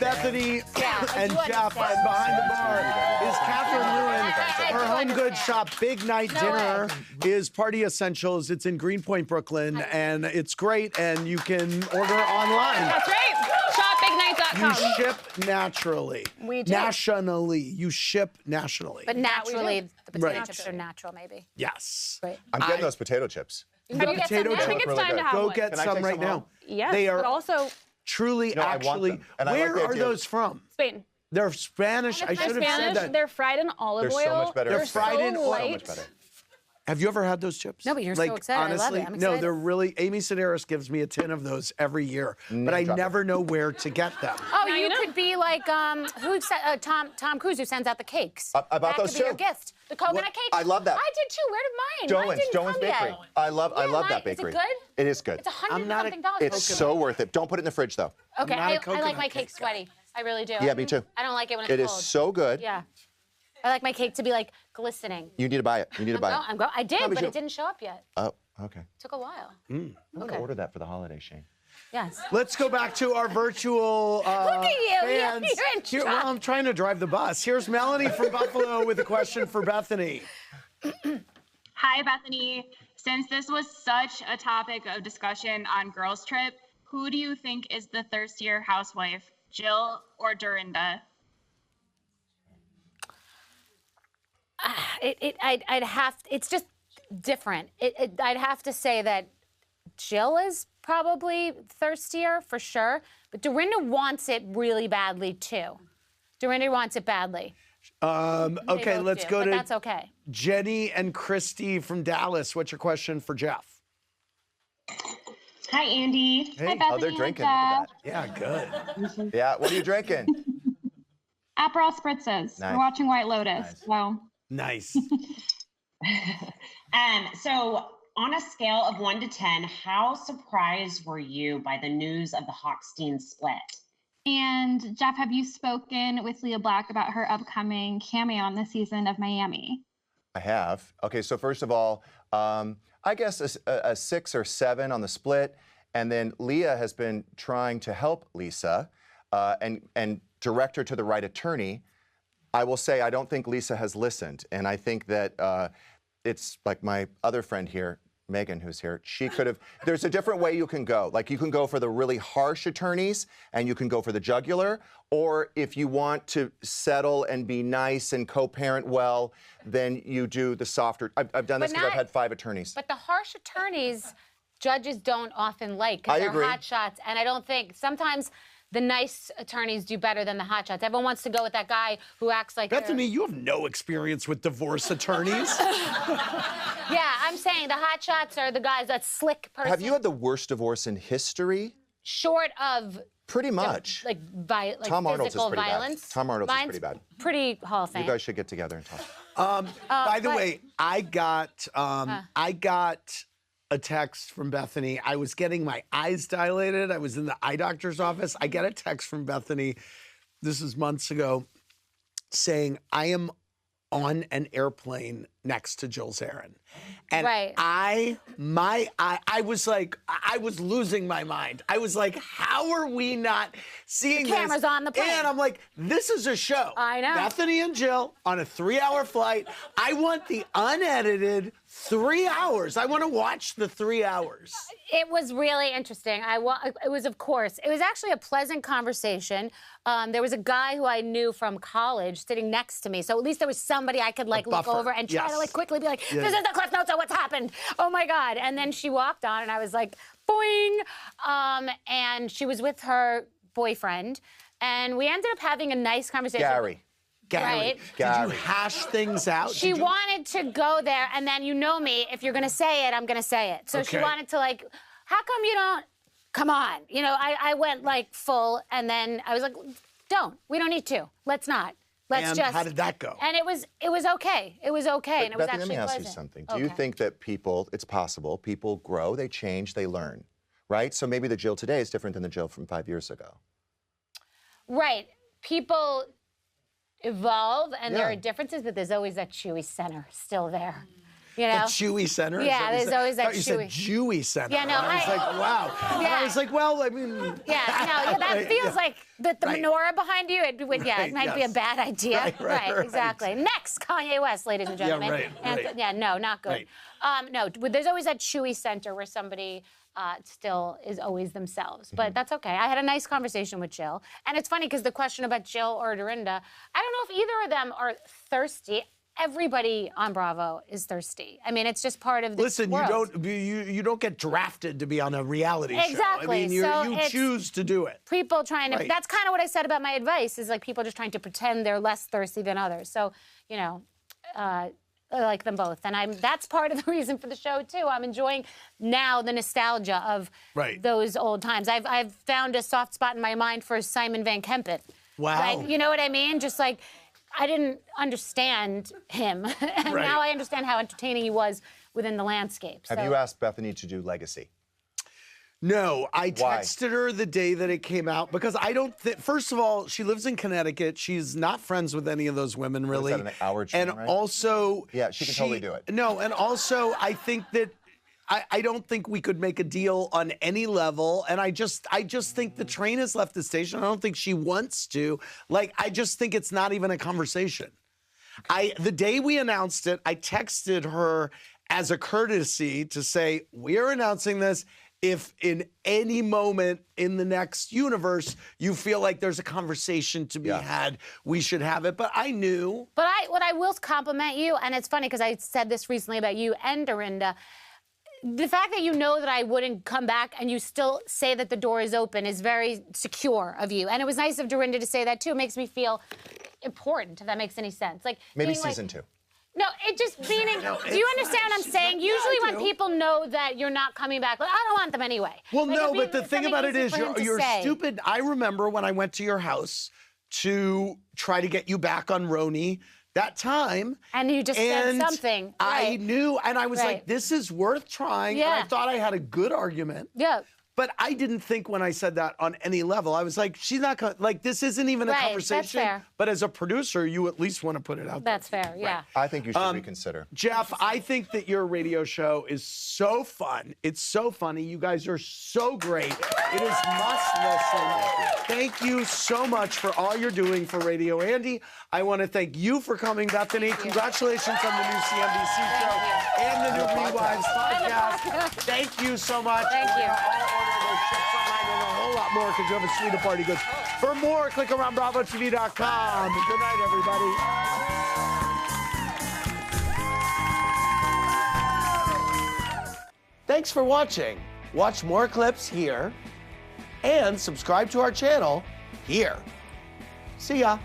Bethenny and you Jeff, understand. and behind the bar is Catherine Lewin. Her home goods shop, Big Night Dinner, is Party Essentials. It's in Greenpoint, Brooklyn, and it's great, and you can order online. That's right. ShopBigNight.com. You ship naturally. We do. Nationally. You ship nationally. But naturally, the potato Right. chips are natural, maybe. Yes. Right. I'm getting those potato chips. You can go get some potato now. chip. I think it's Really time to good. have Go one. get Can I some take right some now. home? Yes, They are but also truly, No, I want actually. them. And I like Where the are idea- those from? Spain. They're Spanish. I They're should have said Spanish. that. They're fried in olive They're oil. so much better. They're fried in oil. So light. much better. Have you ever had those chips? No, but you're so excited. I love Honestly, it. I'm no, excited. they're really. Amy Sedaris gives me a tin of those every year, but I drop it. never know where to get them. Oh, Now you you know. could be like Tom Cruise, who sends out the cakes. I bought that those could be your too. gift. The coconut cake. I love that. I did too. Where did mine? Mine didn't Doan's come Bakery. yet. I love Yeah, that Is bakery. it good? It is good. It's $100 I'm not a- something. It's so worth it. Don't put it in the fridge though. Okay, not a I coconut like my cake cake sweaty. I really do. Yeah, me too. I don't like it when it's It cold. is so good. Yeah. I like my cake to be like glistening. You need to buy it. You need to buy it. I did, but you- it didn't show up yet. Oh, okay. Took a while. I'm gonna order that for the holiday, Shane. Yes. Let's go back to our virtual Look at you. fans. You're in Here, well, I'm trying to drive the bus. Here's Melanie from Buffalo with a question for Bethenny. Hi, Bethenny. Since this was such a topic of discussion on Girls Trip, who do you think is the thirstier housewife, Jill or Dorinda? I'd have. It's just different. I'd have to say that Jill is probably thirstier for sure, but Dorinda wants it really badly too. Dorinda wants it badly. Okay, both let's do, go but to that's okay. Jenny and Christy from Dallas. What's your question for Jeff? Hi, Andy. Hey. Hi, Bethany. Oh, they're and drinking. Look at Yeah, good. that. Yeah. What are you drinking? Aperol spritzes. Nice. We're watching White Lotus. Wow. Nice. So on a scale of 1 to 10, how surprised were you by the news of the Hochstein split? And Jeff, have you spoken with Leah Black about her upcoming cameo on the season of Miami? I have. Okay, so first of all, I guess a 6 or 7 on the split, and then Leah has been trying to help Lisa and direct her to the right attorney. I will say I don't think Lisa has listened, and I think that it's like my other friend here, Megan, who's here, she could have, there's a different way you can go. Like you can go for the really harsh attorneys and you can go for the jugular, or if you want to settle and be nice and co-parent well, then you do the softer. I've done this because I've had 5 attorneys. But the harsh attorneys, judges don't often like because I they're agree. hot shots, and I don't think sometimes the nice attorneys do better than the hot shots. Everyone wants to go with that guy who acts like Bethany, you have no experience with divorce attorneys. Yeah, I'm saying the hot shots are the guys that slick person. Have you had the worst divorce in history? Short of Pretty much. like Tom Arnold's is physical pretty bad. violence? Tom Arnold's is Mine's pretty bad. Pretty Hall of Fame. You guys should get together and talk. By the but- way, I got a text from Bethany. I was getting my eyes dilated. I was in the eye doctor's office. I get a text from Bethany, this is months ago, saying, I am on an airplane next to Jill Zarin. And Right. I was like, I was losing my mind. I was like, how are we not seeing this? camera's on the plane. And I'm like, this is a show. I know. Bethany and Jill on a 3-hour flight. I want the unedited 3 hours. I want to watch the 3 hours. It was really interesting. It was, of course, it was actually a pleasant conversation. There was a guy who I knew from college sitting next to me, so at least there was somebody I could like look buffer, over and try to yes. like quickly be like, "This is the Cliff Notes of what's happened." Oh my God! And then she walked on, and I was like, "Boing!" And she was with her boyfriend, and we ended up having a nice conversation. Gary. Right. Did Gary. you hash things out? She Did you- wanted to go there, and then you know me, if you're gonna say it, I'm gonna say it. So she Okay. wanted to like, how come you don't, come on. You know, I went like full, and then I was like, we don't need to. Let's not. Let's And just. how did that go? And it was okay. It was okay, and it was Bethany, actually let me ask pleasant. you something. Do you think that people, it's possible, people grow, they change, they learn, right? So maybe the Jill today is different than the Jill from 5 years ago. Right. People evolve, and there Yeah. are differences, but there's always that chewy center still there. You know? The chewy center? Is Yeah, that- there's always that I thought you said Jewy center. Yeah, no, And I was like, wow. And I was like, well, I mean. That feels like the menorah behind you. It would, it might be a bad idea. Right. Exactly. Next, Kanye West, ladies and gentlemen. right. Yeah, no, not good. Right. No, there's always that chewy center where somebody still is always themselves. But that's okay. I had a nice conversation with Jill. And it's funny because the question about Jill or Dorinda, I don't know if either of them are thirsty. Everybody on Bravo is thirsty. I mean, it's just part of the world. you don't get drafted to be on a reality show. Exactly. I mean, you choose to do it. People trying to, that's kind of what I said about my advice, is like people just trying to pretend they're less thirsty than others. So, you know, I like them both. And that's part of the reason for the show, too. I'm enjoying now the nostalgia of those old times. I've found a soft spot in my mind for Simon Van Kempen. Wow. Like, you know what I mean? Just like, I didn't understand him. And now I understand how entertaining he was within the landscape. Have you asked Bethenny to do Legacy? No, I Why? texted her the day that it came out because I don't think, first of all, she lives in Connecticut. She's not friends with any of those women, really. Is that an hour train, and right? also, Yeah, she can totally do it. No, and also, I think that I don't think we could make a deal on any level, and I just think the train has left the station. I don't think she wants to. Like, I just think it's not even a conversation. The day we announced it, I texted her as a courtesy to say, we're announcing this. If in any moment in the next universe you feel like there's a conversation to be had, we should have it. But I knew. But what I will compliment you, and it's funny because I said this recently about you and Dorinda, the fact that you know that I wouldn't come back and you still say that the door is open is very secure of you. And it was nice of Dorinda to say that too. It makes me feel important, if that makes any sense. Like Maybe season 2. No, it just meaning, do you understand what I'm saying? Usually when people know that you're not coming back, like, I don't want them anyway. Well, like, no, but the thing about it is you're say. stupid. I remember when I went to your house to try to get you back on Roni that time. And you just said something. I knew, and I was like, this is worth trying. And I thought I had a good argument. Yeah. But I didn't think when I said that on any level. I was like, she's not going to, like, this isn't even a conversation. That's fair. But as a producer, you at least want to put it out there. That's fair, yeah. I think you should reconsider. Jeff, I think that your radio show is so fun. It's so funny. You guys are so great. It is must listen. Thank you so much for all you're doing for Radio Andy. I want to thank you for coming, Bethenny. Congratulations on the new CNBC show and the new Housewives podcast. Thank you so much. Thank you. Those checks online and a whole lot more because you have a suite of party goods. For more, click around BravoTV.com. Good night, everybody. Thanks for watching. Watch more clips here and subscribe to our channel here. See ya.